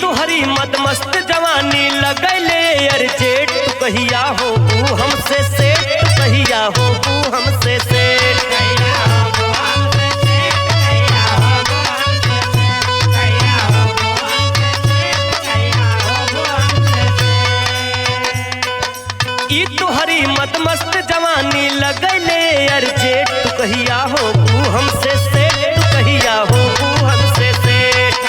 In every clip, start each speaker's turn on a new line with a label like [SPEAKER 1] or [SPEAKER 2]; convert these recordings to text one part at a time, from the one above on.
[SPEAKER 1] तुहरी मदमस्त जवानी लगैले अर्जेट तू कहिया हो हमसे सेठ तू कहिया हो हमसे सेठ ई तुहरी मदमस्त जवानी लगैले अर्जेट तू कहिया हो हमसे सेठ तू कहिया हो हमसे सेठ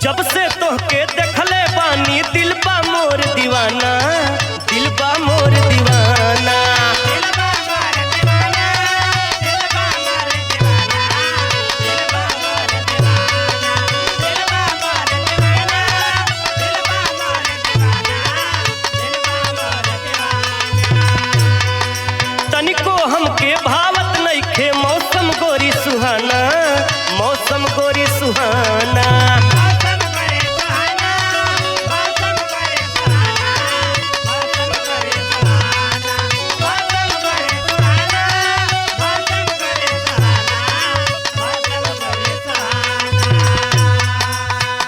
[SPEAKER 1] जब से तोहके देखले बानी दिल बा मोर दीवाना दिल बा मोर दीवाना तनिको हमके भावत नइखे मौसम गोरी सुहाना मौसम गोरी सुहाना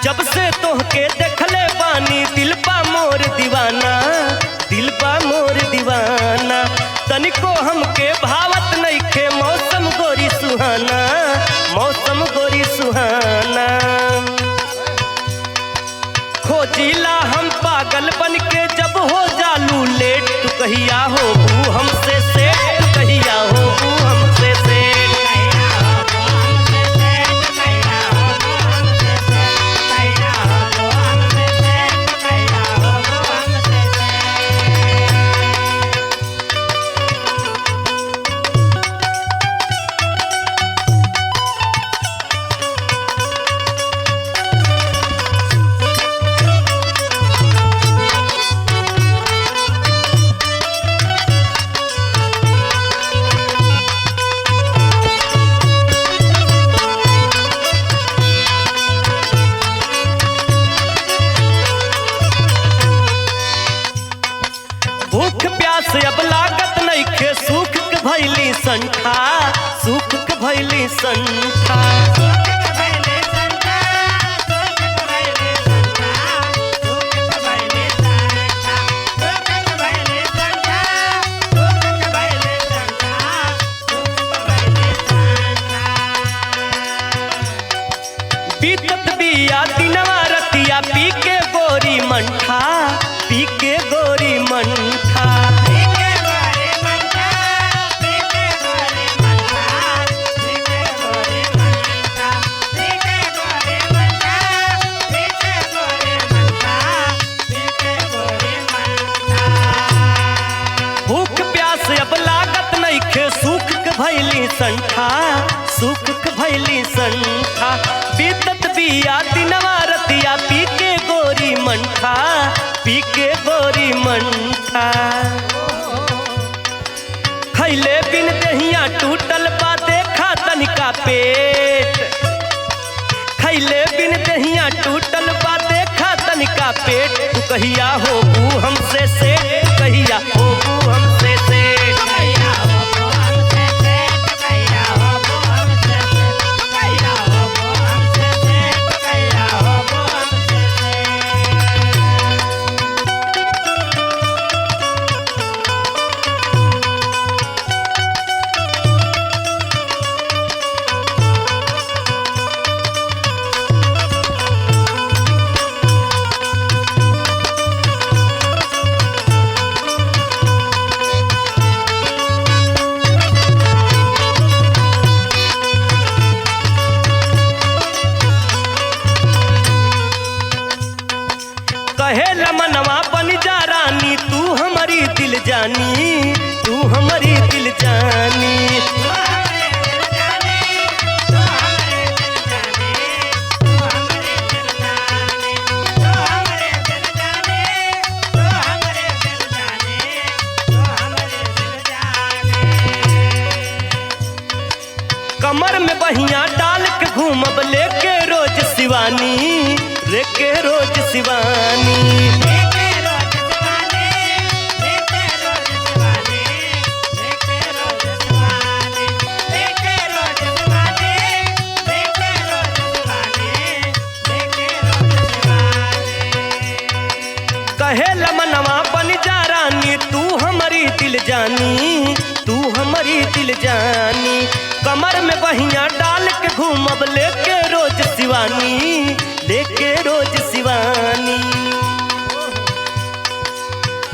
[SPEAKER 1] जब से तोहके देखले बानी दिल बा मोर दीवाना दिल बा मोर दीवाना तनिको हमके भावत नइखे मौसम गोरी सुहाना मौसम गोरी सुहाना खोजिला हम पागल बनके जब हो जालू लेट तू कहिया हो हमसे सेठ तू कहिया हो हमसे सेठ भूख प्यास अब लागत नइखे सुख के भइली संठा सुख के भइली संठा बीतत बिया दिनवा रतिया पी के गोरी मंठा पी के गोरी मंठा भूख प्यास अब लागत नइखे सुख के भइली संठा सुख के भइली संठा बीतत बिया दिनवा रतिया पी के गोरी मंठा पी के गोरी मंठा खैले बिन दहिया टूटल बा देखा तनिका पेट खैले बिन दहिया टूटल बा देखा तनिका पेट तू कहिया हो हमसे सेठ कहिया हो हमसे सेठ कहे लमनवा बन जा रानी तू हमारी दिल जानी तू हमारी दिल जानी कमर में बहिया डाल के घूमब लेके रोज शिवानी लेके रोज शिवानी कहे लमनवा बन जा रानी तू हमारी दिल जानी, तू हमारी दिल जानी। कमर में बहिया डाल के घूमब लेके रोज शिवानी, लेके रोज शिवानी।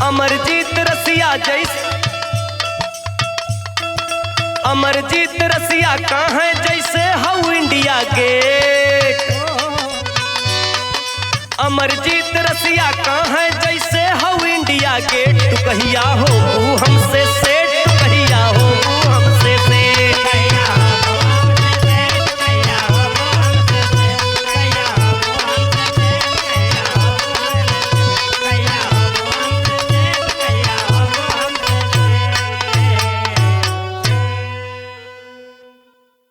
[SPEAKER 1] अमरजीत रसिया जैसे, अमरजीत रसिया कहाँ है जैसे हाउ इंडिया गेट। अमरजीत रसिया कहाँ है जैसे हाउ इंडिया गेट। तू कहिया हो हमसे